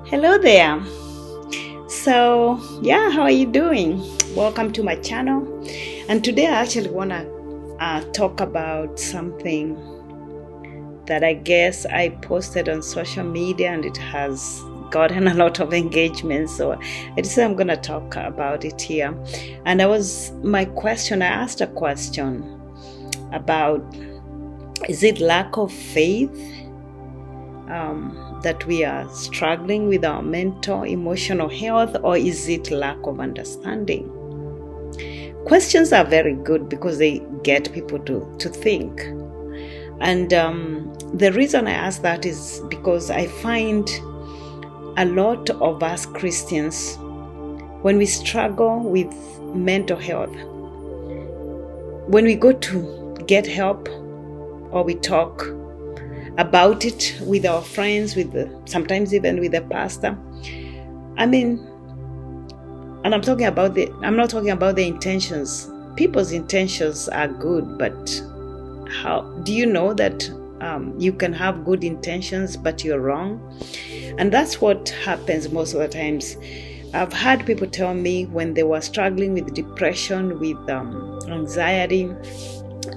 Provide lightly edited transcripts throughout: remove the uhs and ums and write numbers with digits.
Hello there. How are you doing? Welcome to my channel. And today I actually want to talk about something that I guess I posted on social media and it has gotten a lot of engagement. So I decided I'm going to talk about it here. And I asked a question about, is it lack of faith that we are struggling with our mental, emotional health, or is it lack of understanding? Questions are very good because they get people to think. And the reason I ask that is because I find a lot of us Christians, when we struggle with mental health, when we go to get help or we talk about it with our friends, sometimes even with the pastor. And I'm not talking about the intentions. People's intentions are good, but how do you know that you can have good intentions but you're wrong? And that's what happens most of the times. I've had people tell me when they were struggling with depression, with anxiety,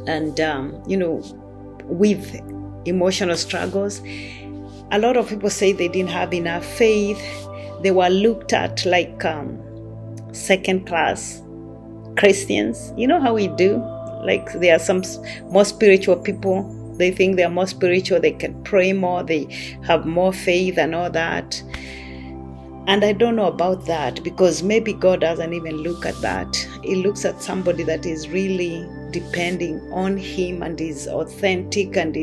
and with emotional struggles. A lot of people say they didn't have enough faith. They were looked at like second-class Christians. You know how we do? Like there are some more spiritual people. They think they are more spiritual. They can pray more. They have more faith and all that. And I don't know about that because maybe God doesn't even look at that. He looks at somebody that is really depending on Him and is authentic and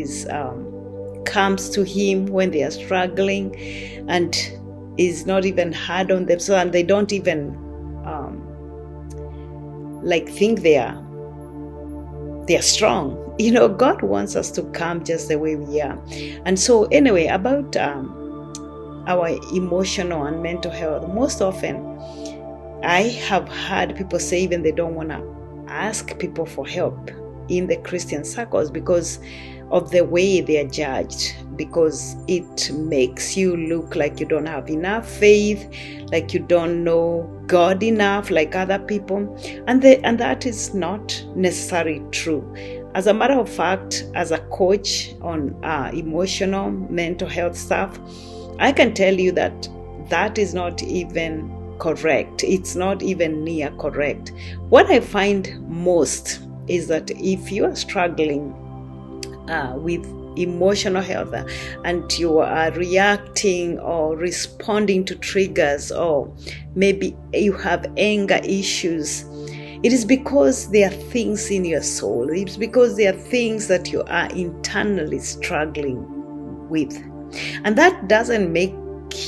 comes to Him when they are struggling and is not even hard on themselves, and they don't even think they are strong. God wants us to come just the way we are. And so anyway, about our emotional and mental health, most often I have heard people say even they don't want to ask people for help in the Christian circles because of the way they are judged, because it makes you look like you don't have enough faith, like you don't know God enough like other people, and that is not necessarily true. As a matter of fact, as a coach on emotional mental health stuff, I can tell you that is not even correct. It's not even near correct. What I find most is that if you are struggling with emotional health and you are reacting or responding to triggers, or maybe you have anger issues, it is because there are things in your soul. It's because there are things that you are internally struggling with. And that doesn't make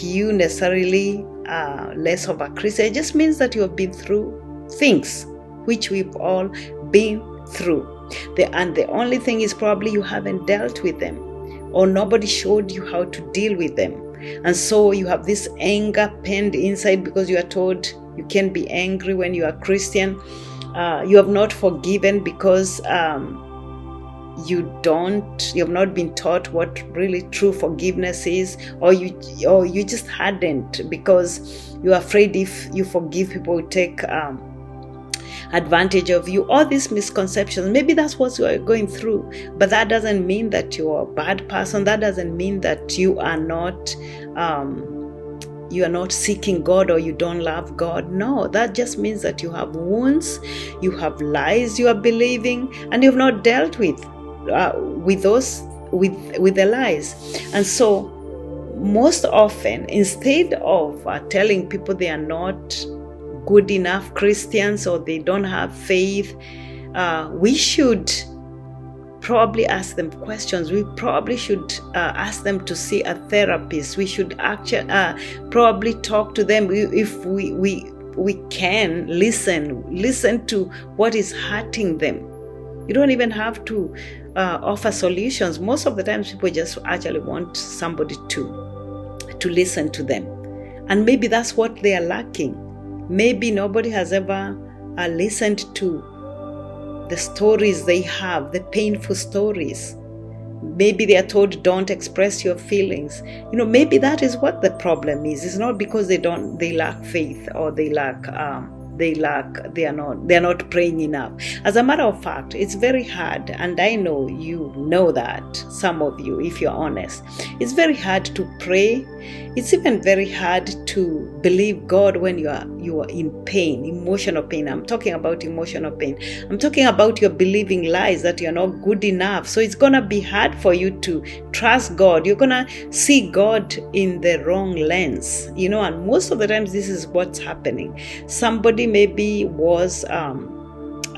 you necessarily less of a Christian. It just means that you have been through things, which we've all been through. And the only thing is probably you haven't dealt with them, or nobody showed you how to deal with them. And so you have this anger penned inside because you are told you can't be angry when you are Christian. You have not forgiven because you have not been taught what really true forgiveness is, or you just hadn't because you're afraid if you forgive, people will take advantage of you. All these misconceptions, maybe that's what you are going through, but that doesn't mean that you're a bad person. That doesn't mean that you are not seeking God or you don't love God. No, that just means that you have wounds, you have lies you are believing, and you've not dealt with the lies. And so most often, instead of telling people they are not good enough Christians or they don't have faith, we should probably ask them questions. We probably should ask them to see a therapist. We should actually probably talk to them if we can listen to what is hurting them. You don't even have to offer solutions. Most of the times people just actually want somebody to listen to them. And maybe that's what they are lacking. Maybe nobody has ever listened to the stories they have, the painful stories. maybe they are told don't express your feelings. Maybe that is what the problem is. It's not because they lack faith, or they are not praying enough. As a matter of fact, it's very hard, and I know you know that, some of you, if you're honest. It's very hard to pray. It's even very hard to believe God when you are in pain, emotional pain. I'm talking about emotional pain. I'm talking about you're believing lies that you're not good enough. So it's gonna be hard for you to trust God. You're gonna see God in the wrong lens, and most of the times this is what's happening. Somebody maybe was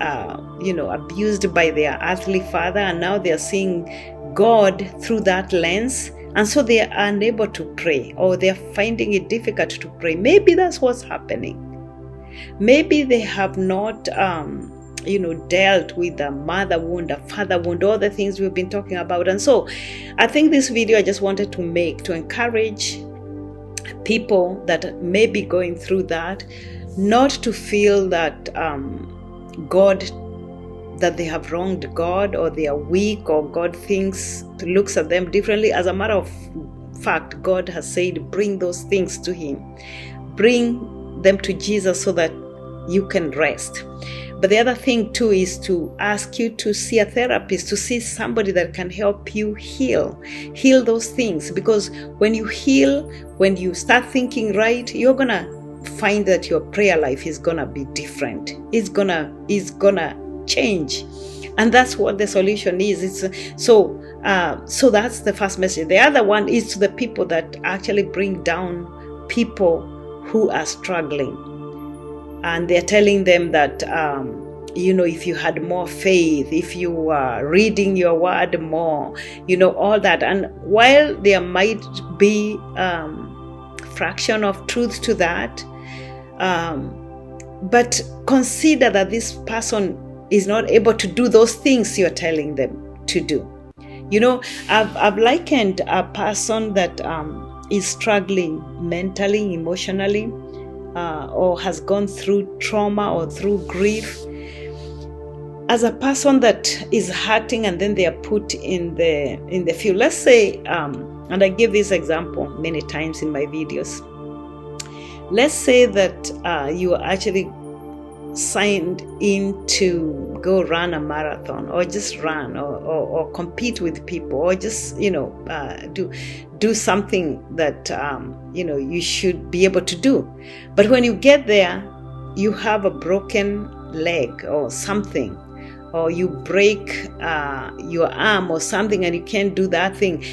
abused by their earthly father, and now they're seeing God through that lens, and so they are unable to pray, or they're finding it difficult to pray. Maybe that's what's happening. Maybe they have not dealt with a mother wound, a father wound, all the things we've been talking about. And so I think this video I just wanted to make to encourage people that may be going through that, not to feel that that they have wronged God, or they are weak, or God looks at them differently. As a matter of fact, God has said, bring those things to Him. Bring them to Jesus so that you can rest. But the other thing too is to ask you to see a therapist, to see somebody that can help you heal those things. Because when you heal, when you start thinking right, you're gonna find that your prayer life is gonna be different. It's gonna change, and that's what the solution is. So that's the first message. The other one is to the people that actually bring down people who are struggling, and they're telling them that if you had more faith, if you are reading your word more, all that. And while there might be fraction of truth to that, but consider that this person is not able to do those things you're telling them to do. I've likened a person that is struggling mentally, emotionally, or has gone through trauma or through grief, as a person that is hurting, and then they are put in the field. Let's say, and I give this example many times in my videos. Let's say that you are actually signed in to go run a marathon, or just run, or compete with people, or just do something that you should be able to do. But when you get there, you have a broken leg or something, or you break your arm or something, and you can't do that thing.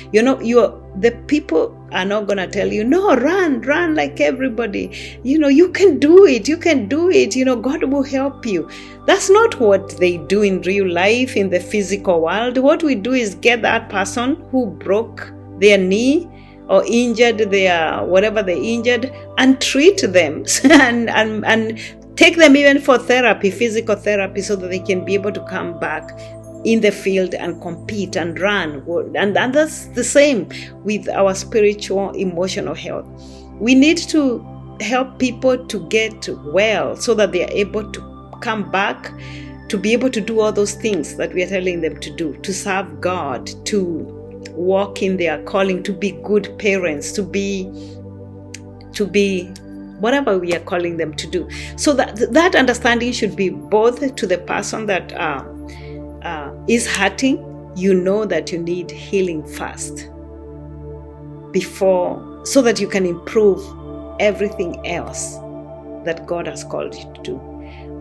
The people are not going to tell you, no, run like everybody. You can do it. God will help you. That's not what they do in real life, in the physical world. What we do is get that person who broke their knee or injured their whatever they injured, and treat them and take them even for therapy, physical therapy, so that they can be able to come back in the field and compete and run. And that's the same with our spiritual, emotional health. We need to help people to get well so that they are able to come back, to be able to do all those things that we are telling them to do, to serve God, to walk in their calling, to be good parents, to be whatever we are calling them to do. So that understanding should be both to the person that is hurting. That you need healing first before, so that you can improve everything else that God has called you to do.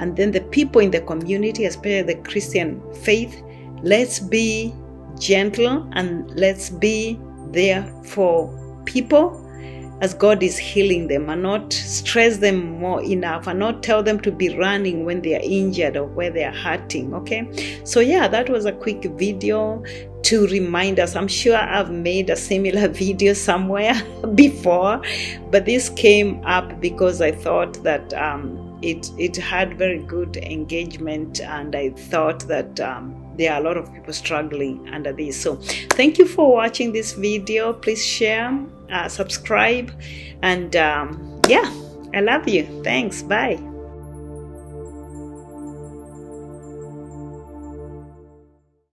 And then the people in the community, especially the Christian faith, let's be gentle and let's be there for people as God is healing them, and not stress them more enough, and not tell them to be running when they are injured or where they are hurting. Okay, so that was a quick video to remind us. I'm sure I've made a similar video somewhere before, but this came up because I thought that it had very good engagement, and I thought that there are a lot of people struggling under this. So thank you for watching this video. Please share, subscribe, and I love you. Thanks. Bye.